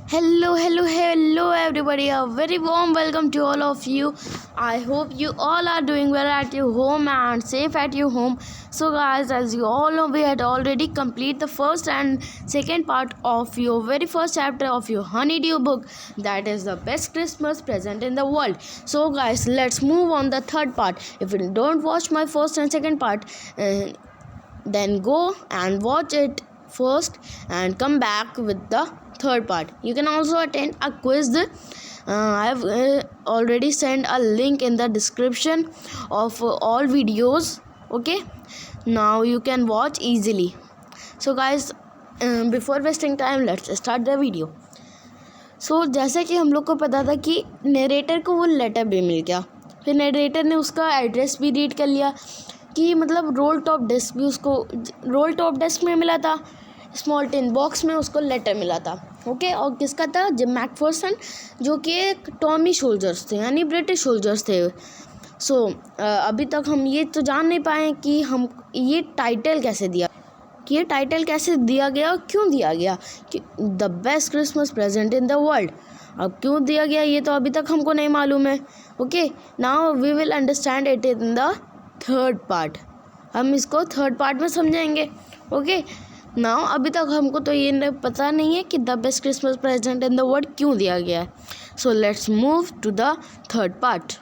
Hello, everybody. A very warm welcome to all of you. I hope you all are doing well at your home and safe at your home. So, guys, as you all know, we had already completed the first and second part of your very first chapter of your Honeydew book, that is the best Christmas present in the world. So, guys, let's move on the third part. If you don't watch my first and second part, then go and watch it first and come back with the third part. You can also attend a quiz. I have already sent a link in the description of all videos. Okay, now you can watch easily. So guys, before wasting time, let's start the video. So जैसे कि हम लोग को पता था कि narrator को वो लेटर भी मिल गया, फिर नरेटर ने उसका एड्रेस भी रीड कर लिया कि मतलब रोल टॉप डेस्क भी उसको रोल टॉप डेस्क में मिला था, स्मॉल टिन बॉक्स में उसको लेटर मिला था. ओके, और किसका था? जिम मैकफर्सन, जो कि एक टॉमी सोल्जर्स थे, यानी ब्रिटिश सोल्जर्स थे. सो अभी तक हम ये तो जान नहीं पाए कि हम ये टाइटल कैसे दिया गया और क्यों दिया गया कि the best Christmas present in the world. अब क्यों दिया गया ये तो अभी तक हमको नहीं मालूम है. Okay, now we will understand it in the third part. हम इसको थर्ड पार्ट में समझेंगे. ओके, नाउ अभी तक हमको तो ये पता नहीं है कि the best Christmas present in the world क्यों दिया गया है. So let's move to the third part.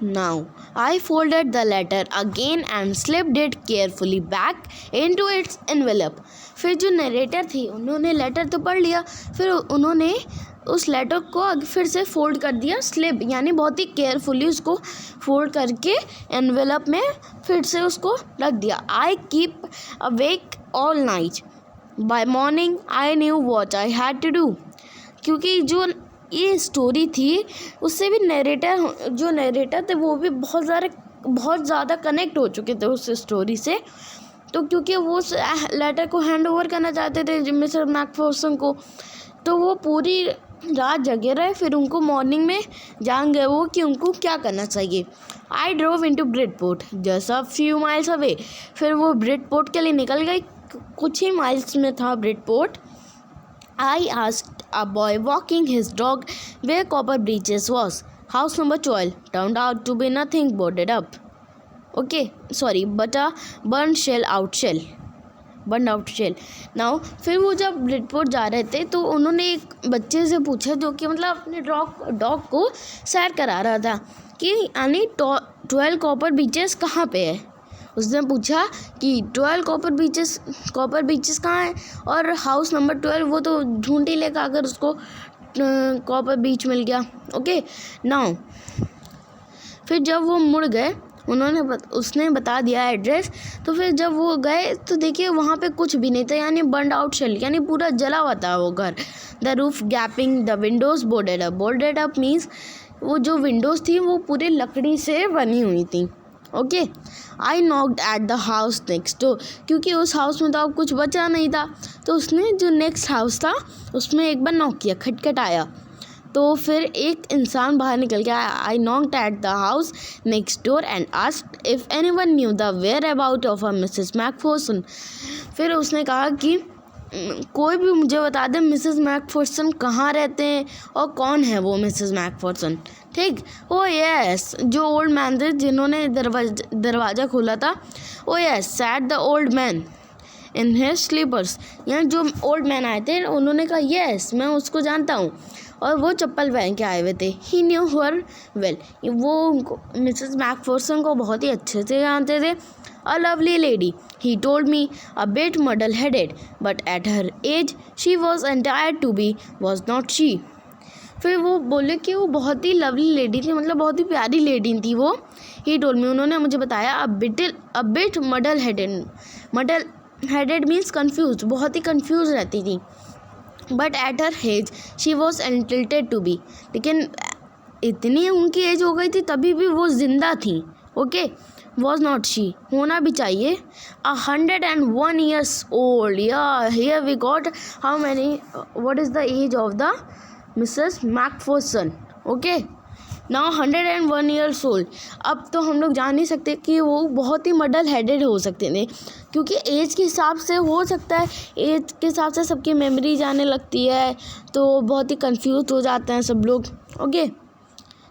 Now, I folded the letter again and slipped it carefully back into its envelope. फिर जो नरेटर थी उन्होंने लेटर तो पढ़ लिया, फिर उन्होंने उस लेटर को फिर से फोल्ड कर दिया, स्लिप यानी बहुत ही केयरफुली उसको फोल्ड करके एनवेलप में फिर से उसको रख दिया. I keep awake all night. By morning I knew what I had to do. क्योंकि जो ये स्टोरी थी उससे भी नरेटर थे वो भी बहुत ज़्यादा कनेक्ट हो चुके थे उस स्टोरी से. तो क्योंकि वो उस लेटर को हैंड ओवर करना चाहते थे मिस्टर मैकफर्सन को, तो वो पूरी रात जगे रहे. फिर उनको मॉर्निंग में जान गए वो कि उनको क्या करना चाहिए. I drove into Bridport just a few miles away. फिर वो ब्रिडपोर्ट के लिए निकल गए, कुछ ही माइल्स में था Bridport. I asked a boy walking his dog where Copper Breeches was. House number 12 turned out to be nothing boarded up. But a burned out shell. Now, फिर वो जब ब्रिडपोर्ट जा रहे थे तो उन्होंने एक बच्चे से पूछा जो कि मतलब अपने डॉग को सैर करा रहा था कि यानी 12 कॉपर बीचेस कहाँ पे है. उसने पूछा कि 12 कॉपर बीचेस कहाँ हैं, और हाउस नंबर 12 वो तो ढूंढ ही लेगा अगर उसको कॉपर बीच मिल गया. ओके, नाउ फिर जब वो मुड़ गए उसने बता दिया एड्रेस. तो फिर जब वो गए तो देखिए वहाँ पे कुछ भी नहीं था, यानी बर्न आउट शेल, यानी पूरा जला हुआ था वो घर. The roof gapping, the Windows boarded up means वो जो विंडोज़ थी वो पूरी लकड़ी से बनी हुई थी. Okay, I knocked at the house next door. क्योंकि उस हाउस में तो अब कुछ बचा नहीं था, तो उसने जो नेक्स्ट हाउस था उसमें एक बार नॉक किया, खटखटाया. तो फिर एक इंसान बाहर निकल गया. I knocked at the house next door and asked if anyone knew the whereabouts of a mrs McPherson. फिर उसने कहा कि कोई भी मुझे बता दे मिसेस मैकफर्सन कहाँ रहते हैं और कौन है वो मिसेस मैकफर्सन. ठीक. ओ यस, जो ओल्ड मैन थे जिन्होंने दरवाज़ा खोला था. Oh yes, sat the old man in his slippers. यहाँ जो ओल्ड मैन आए थे उन्होंने कहा यस मैं उसको जानता हूँ, और वो चप्पल पहन के आए हुए थे. ही न्यू हर वेल. वो मिसेस मैकफर्सन को बहुत ही अच्छे से जानते थे. A lovely lady, he told me, a bit muddle-headed, but at her age, she was entitled to be, was not she. फिर वो बोले कि वो बहुत ही लवली लेडी थी, मतलब बहुत ही प्यारी लेडी थी वो. ही टोल्ड मी, उन्होंने मुझे बताया. A bit muddle headed means confuse, बहुत ही कन्फ्यूज रहती थी. But at her age she was entitled to be. लेकिन इतनी उनकी एज हो गई थी तभी भी वो जिंदा थी. ओके, was not she, होना भी चाहिए. 101 years old. Yeah, here we got how many, what is the age of the Mrs. Macpherson. Okay, now 101 years old. अब तो हम लोग जान ही सकते कि वो बहुत ही मडल हेडेड हो सकते थे, क्योंकि एज के हिसाब से हो सकता है, एज के हिसाब से सबकी मेमोरी जाने लगती है, तो बहुत ही कंफ्यूज हो जाते हैं सब लोग। Okay,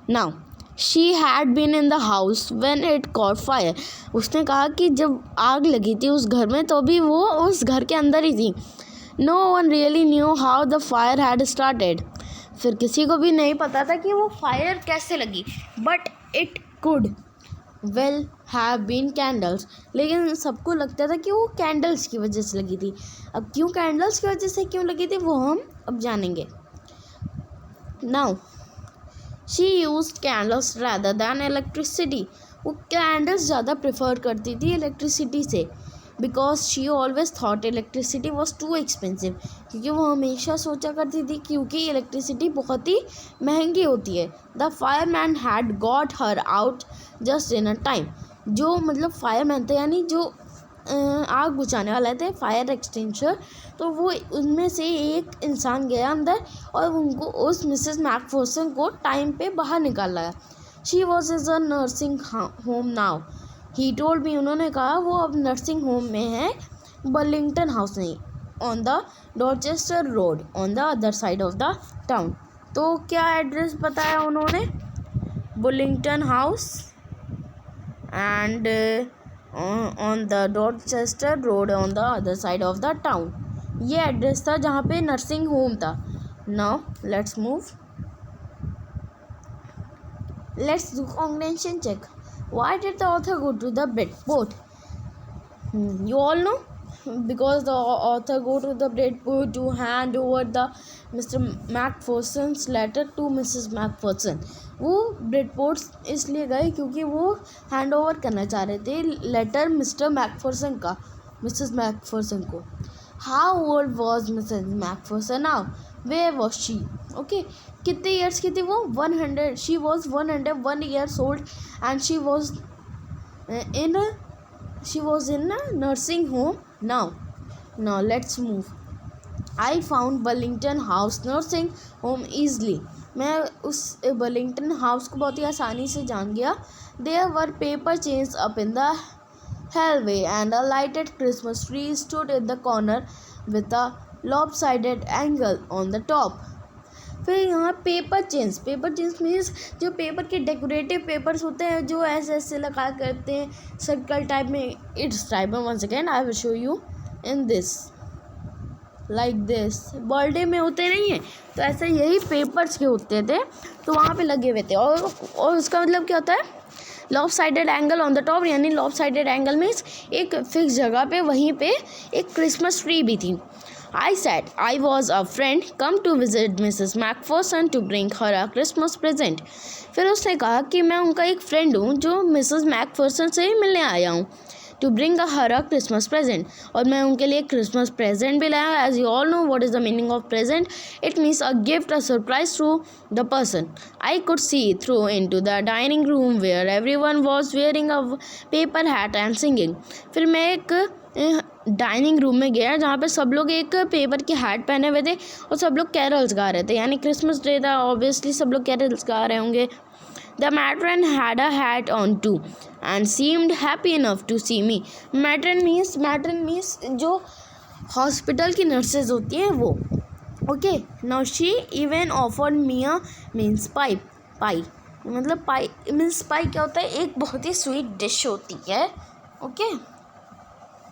now she had been in the house when it caught fire. उसने कहा कि जब आग लगी थी उस घर में तो भी वो उस घर के अंदर ही थी। No one really knew how the fire had started. फिर किसी को भी नहीं पता था कि वो फायर कैसे लगी, but it could well have been candles. लेकिन सबको लगता था कि वो कैंडल्स की वजह से लगी थी। अब क्यों कैंडल्स की वजह से क्यों लगी थी वो हम अब जानेंगे। Now she used candles rather than electricity. वो कैंडल्स ज़्यादा प्रेफर करती थी इलेक्ट्रिसिटी से, because she always thought electricity was too expensive. क्योंकि वो हमेशा सोचा करती थी क्योंकि इलेक्ट्रिसिटी बहुत ही महंगी होती है। The fireman had got her out just in a time. जो मतलब फायरमैन थे, यानी जो आग बुझाने वाले थे, फायर एक्सटिंग्विशर, तो वो उनमें से एक इंसान गया अंदर और उनको उस मिसेस मैकफर्सन को टाइम पे बाहर निकाल लाया। She was is a nursing home now he told me. उन्होंने कहा वो अब नर्सिंग होम में है, बर्लिंगटन हाउस नहीं, on the Dorchester road on the other side of the town. तो क्या एड्रेस बताया उन्होंने? Bullington house and on the Dorchester road on the other side of the town. ये एड्रेस था जहाँ पे नर्सिंग होम था। Now let's move, let's do comprehension check. Why did the author go to the Bridgeport? You all know, because the author go to the Bridgeport to hand over the Mr. Macpherson's letter to Mrs. Macpherson. वो Bridport इसलिए गए क्योंकि वो hand over करना चाह रहे थे letter Mr McPherson का मिसेस मैकफर्सन को। How old was Mrs McPherson now? Where was she? Okay, कितने ईयर्स की थी वो? 100। She was 101 years old and she was in a nursing home now let's move. I found Burlington House nursing home easily. मैं उस Burlington house को बहुत ही आसानी से जान गया। There were paper chains up in the hallway and a lighted Christmas tree stood in the corner with a lopsided angle on the top. फिर यहाँ पेपर चेन्स मीन्स जो पेपर के डेकोरेटिव पेपर्स होते हैं जो ऐसे ऐसे लगा करते हैं सर्कल टाइप में, इट्स टाइप में। One second, I will show you in this, like this. Birthday में होते नहीं हैं तो ऐसे यही पेपर्स के होते थे, तो वहाँ पे लगे हुए थे। और उसका मतलब क्या होता है? Lop sided angle on the top, यानी लॉप साइडेड एंगल मीन्स एक फिक्स जगह पे वहीं पे एक क्रिसमस ट्री भी थी। I said I was a friend come to visit Mrs. Macpherson to bring her a Christmas present. फिर उसने कहा कि मैं उनका एक फ्रेंड हूँ जो मिसेस मैकफर्सन से मिलने आया हूँ, to bring her a Christmas present, और मैं उनके लिए क्रिसमस प्रेजेंट भी लाया हूँ। As you all know what is the meaning of present? It means a gift, a surprise to the person. I could see through into the dining room where everyone was wearing a paper hat and singing. फिर मैं एक dining room में गया जहाँ पे सब लोग एक पेपर की हैट पहने हुए थे और सब लोग कैरल्स गा रहे थे, यानी क्रिसमस डे था, ऑब्वियसली सब लोग कैरल्स गा रहे होंगे। The matron had a hat on too and seemed happy enough to see me. Matron means जो हॉस्पिटल की नर्सेज होती हैं वो। Okay, now she even offered me a mince pie मतलब पाई मीन्स पाई क्या होता है? एक बहुत ही स्वीट डिश होती है। Okay,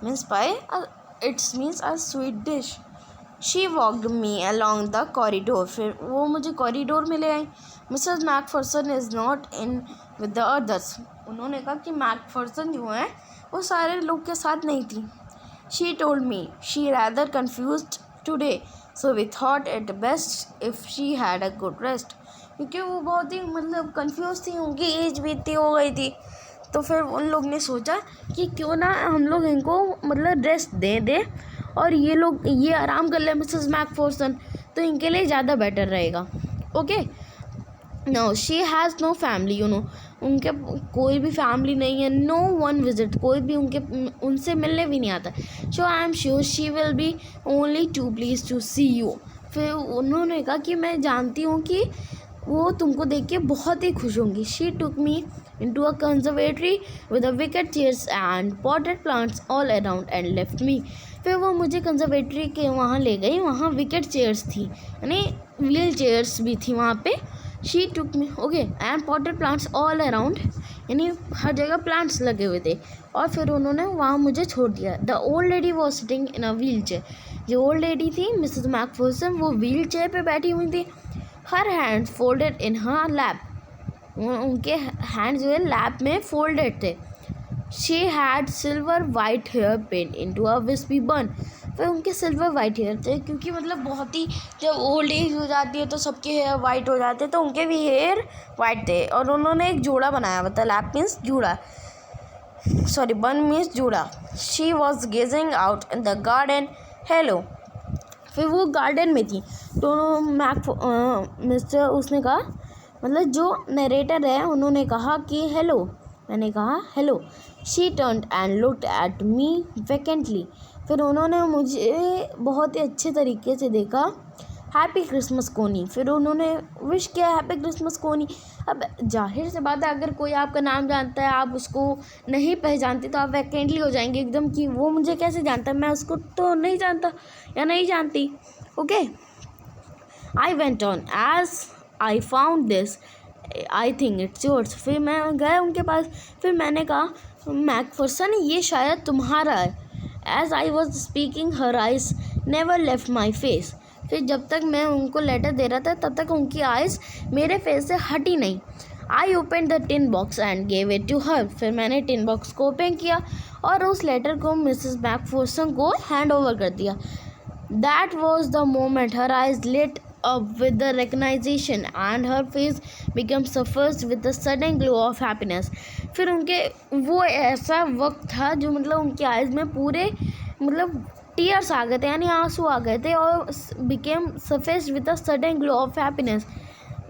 means pie, it means a sweet dish. She walked me along the corridor. फिर वो मुझे कॉरिडोर में ले आई। Mrs. Macpherson is not in with the others. उन्होंने कहा कि मैकफर्सन जो है वो सारे लोग के साथ नहीं थी। She told me she rather confused today, so we thought it best if she had a good rest. क्योंकि वो बहुत ही मतलब कंफ्यूज थी, उनकी एज भी इतनी हो गई थी, तो फिर उन लोग ने सोचा कि क्यों ना हम लोग इनको मतलब रेस्ट दे और ये आराम कर ले मिसेस मैकफर्सन, तो इनके लिए ज़्यादा बेटर रहेगा। Okay, now she has no family, you know, उनके कोई भी फैमिली नहीं है। नो वन विजिट, कोई भी उनसे मिलने भी नहीं आता। So I am sure she will be only too please to see you. फिर उन्होंने कहा कि मैं जानती हूँ कि वो तुमको देख के बहुत ही खुश होंगी। She took me into a conservatory with a wicker chairs and potted plants all around and left me। फिर वो मुझे कंजर्वेटरी के वहाँ ले गई, वहाँ विकेट चेयर्स थी यानी व्हील चेयर्स भी थी वहाँ पे। She took me okay and potted plants all around यानी हर जगह प्लांट्स लगे हुए थे, और फिर उन्होंने वहाँ मुझे छोड़ दिया। The old lady was sitting in a wheel chair. जो ओल्ड लेडी थी मिसेस मैकफर्सन, वो व्हील चेयर पर बैठी हुई थी। Her hands folded in her lap, उनके हैंड्स जो है लैप में फोल्डेड थे। She had silver white hair pinned into a wispy bun. फिर उनके सिल्वर वाइट हेयर थे, क्योंकि मतलब बहुत ही जब ओल्ड एज हो जाती है तो सबके हेयर वाइट हो जाते हैं, तो उनके भी हेयर वाइट थे। और उन्होंने एक जोड़ा बनाया हुआ था, लैप मीन्स जूड़ा, सॉरी बन मीन्स जूड़ा। She was gazing out in the garden. Hello. फिर वो गार्डन में थी तो मिस्टर उसने कहा, मतलब जो नरेटर है उन्होंने कहा कि हेलो। मैंने कहा hello. She turned and looked at me vacantly. फिर उन्होंने मुझे बहुत ही अच्छे तरीके से देखा। हैप्पी क्रिसमस कोनी। फिर उन्होंने विश किया हैप्पी क्रिसमस कोनी। अब जाहिर सी बात है, अगर कोई आपका नाम जानता है, आप उसको नहीं पहचानते तो आप वैकेंटली हो जाएंगे एकदम कि वो मुझे कैसे जानता है, मैं उसको तो नहीं जानता या नहीं जानती। Okay, I went on as I found this I think it's yours. फिर मैं गया उनके पास। फिर मैंने कहा मैकफर्सन, ये शायद तुम्हारा है। As I was speaking her eyes never left my face. फिर जब तक मैं उनको लेटर दे रहा था तब तक उनकी आइज़ मेरे फेस से हटी नहीं। I open the tin box and gave it to her. फिर मैंने टिन बॉक्स को ओपन किया और उस लेटर को मिसेस मैकफर्सन को हैंड ओवर कर दिया। That was the moment her eyes lit up with the recognition and her face became suffused with a sudden glow of happiness। फिर उनके वो ऐसा वक्त था जो मतलब उनकी आइज़ में पूरे मतलब टीयर्स आ गए थे यानी आंसू आ गए थे, और became suffused with a sudden glow of happiness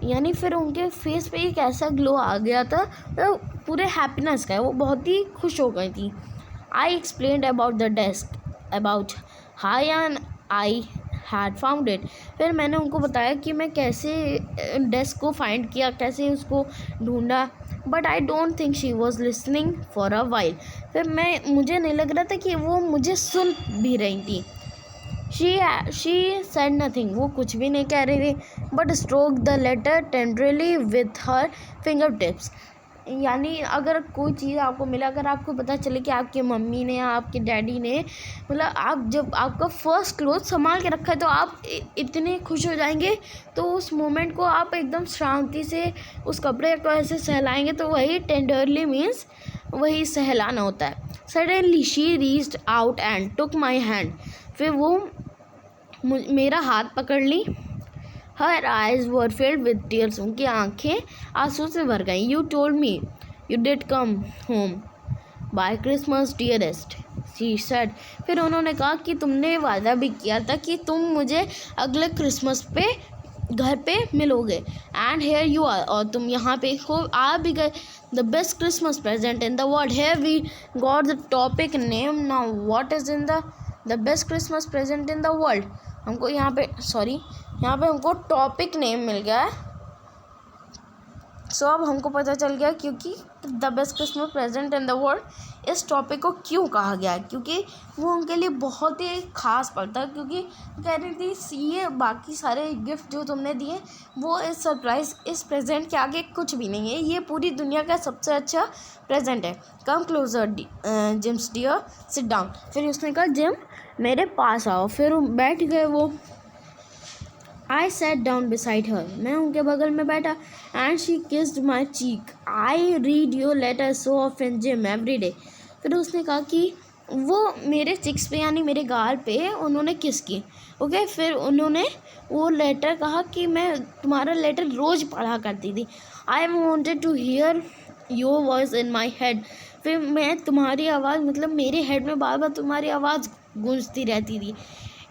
यानी फिर उनके फेस पे एक ऐसा ग्लो आ गया था तो पूरे हैप्पीनेस का, वो बहुत ही खुश हो गई थी। I explained about the desk about how and I had found it. फिर मैंने उनको बताया कि मैं कैसे डेस्क को फाइंड किया, कैसे उसको ढूंढा। But I don't think she was listening for a while. फिर मुझे नहीं लग रहा था कि वो मुझे सुन भी रही थी। शी सेड नथिंग, वो कुछ भी नहीं कह रही थी, but stroke the letter tenderly with her finger tips. यानी अगर कोई चीज़ आपको मिला, अगर आपको पता चले कि आपकी मम्मी ने, आपके डैडी ने, मतलब आप जब आपका फर्स्ट क्लोथ संभाल के रखा है तो आप इतने खुश हो जाएंगे, तो उस मोमेंट को आप एकदम शांति से उस कपड़े को ऐसे सहलाएंगे, तो वही टेंडरली मीन्स वही सहलाना होता है। Suddenly she reached out and took my hand. फिर वो मेरा हाथ पकड़ ली। Her eyes were filled with tears. उनकी आंखें आंसू से भर गईं। You told me you did come home by Christmas dearest, she said. फिर उन्होंने कहा कि तुमने वादा भी किया था कि तुम मुझे अगले क्रिसमस पे घर पे मिलोगे, एंड हेयर यू आर, और तुम यहाँ पे हो आ भी गए। The best Christmas present in the world. Here we got the topic name now. What is in the best Christmas present in the world. हमको यहाँ पे हमको टॉपिक नेम मिल गया है। सो अब हमको पता चल गया क्योंकि the best Christmas present in the world इस टॉपिक को क्यों कहा गया है, क्योंकि वो उनके लिए बहुत ही खास पल था। क्योंकि कह रही थी ये बाकी सारे गिफ्ट जो तुमने दिए वो इस सरप्राइज, इस प्रेजेंट के आगे कुछ भी नहीं है, ये पूरी दुनिया का सबसे अच्छा प्रेजेंट है। Come closer Jim's dear, sit down. फिर उसने कहा जिम मेरे पास आओ। फिर बैठ गए वो। I sat down beside her. मैं उनके बगल में बैठा। And she kissed my cheek. I read your letter so often Jim every day. फिर उसने कहा कि वो मेरे चिक्स पे यानी मेरे गाल पे उन्होंने किस की। ओके, फिर उन्होंने वो लेटर कहा कि मैं तुम्हारा लेटर रोज़ पढ़ा करती थी। I wanted to hear your voice in my head. फिर मैं तुम्हारी आवाज़, मतलब मेरे हेड में बार बार तुम्हारी आवाज़ गूंजती रहती थी।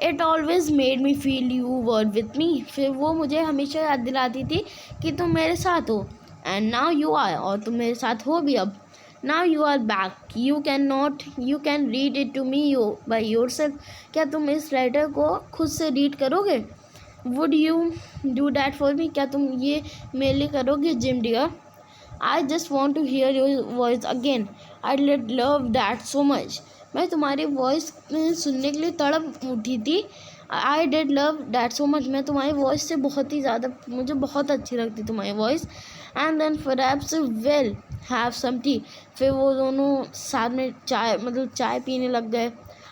It always made me feel you were with me. फिर वो मुझे हमेशा याद दिलाती थी कि तुम मेरे साथ हो। एंड नाउ यू आर, और तुम मेरे साथ हो भी अब। Now you are back. You can read it to me by yourself. क्या तुम इस लेटर को खुद से रीड करोगे? Would you do that for me, क्या तुम ये मेरे लिए करोगे Jim dear? I just want to hear your voice again, I did love that so much. मैं तुम्हारी वॉइस सुनने के लिए तड़प उठी थी। I did love that so much, मैं तुम्हारी वॉइस से बहुत ही ज़्यादा, मुझे बहुत अच्छी लगती तुम्हारी voice. And then perhaps will have some tea, फिर वो दोनों साथ में चाय पीने लग गए।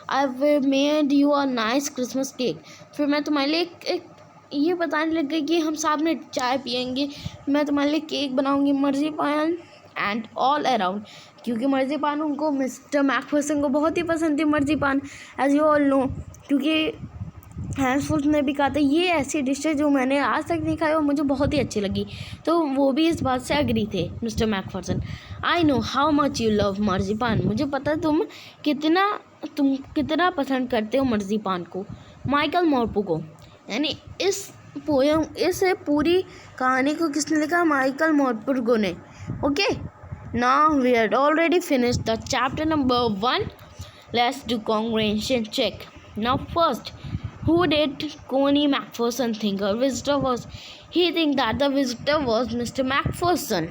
I made you a nice Christmas cake, फिर मैं तुम्हारे लिए एक ये बताने लग गई कि हम साथ में चाय पियेंगे, मैं तुम्हारे लिए केक बनाऊंगी मर्जीपान एंड ऑल अराउंड, क्योंकि मर्जीपान उनको मिस्टर मैकफर्सन को बहुत ही पसंद थी मर्जीपान, एज यू ऑल नो, क्योंकि हैंसफुल्स ने भी कहा था ये ऐसी डिश है जो मैंने आज तक नहीं खाई और मुझे बहुत ही अच्छी लगी, तो वो भी इस बात से एग्री थे mister McPherson. I know how much you love marzipan, मुझे पता तुम कितना पसंद करते हो मर्जीपान को। माइकल मोरपू को, यानी इस पूरी कहानी को किसने लिखा? माइकल मोरपू ने। Okay, now we are already finished the chapter number 1. Let's do comprehension check. Now first, who did Connie Macpherson think her visitor was? He think that the visitor was Mr. Macpherson.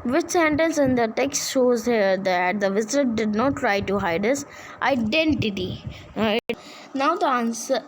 Which sentence in the text shows here that the visitor did not try to hide his identity? Right. Now the answer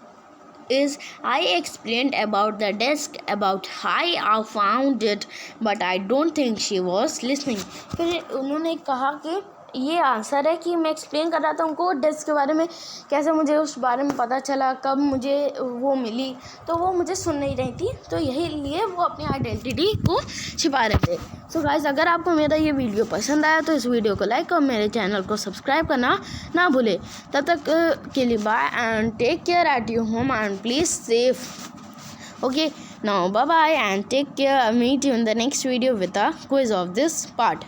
is, I explained about the desk, about how I found it, but I don't think she was listening. फिर उन्होंने कहा कि ये answer है कि मैं explain कर रहा था उनको डेस्क के बारे में, कैसे मुझे उस बारे में पता चला, कब मुझे वो मिली, तो वो मुझे सुन नहीं रही थी, तो यही लिए वो अपनी आइडेंटिटी को छिपा रहे थे। सो गाइस, अगर आपको मेरा ये वीडियो पसंद आया तो इस वीडियो को लाइक और मेरे चैनल को सब्सक्राइब करना ना भूले। तब तक के लिए bye and take care at your home and please safe. Okay, now bye bye and take care. Meet you in the next video with a quiz of this part.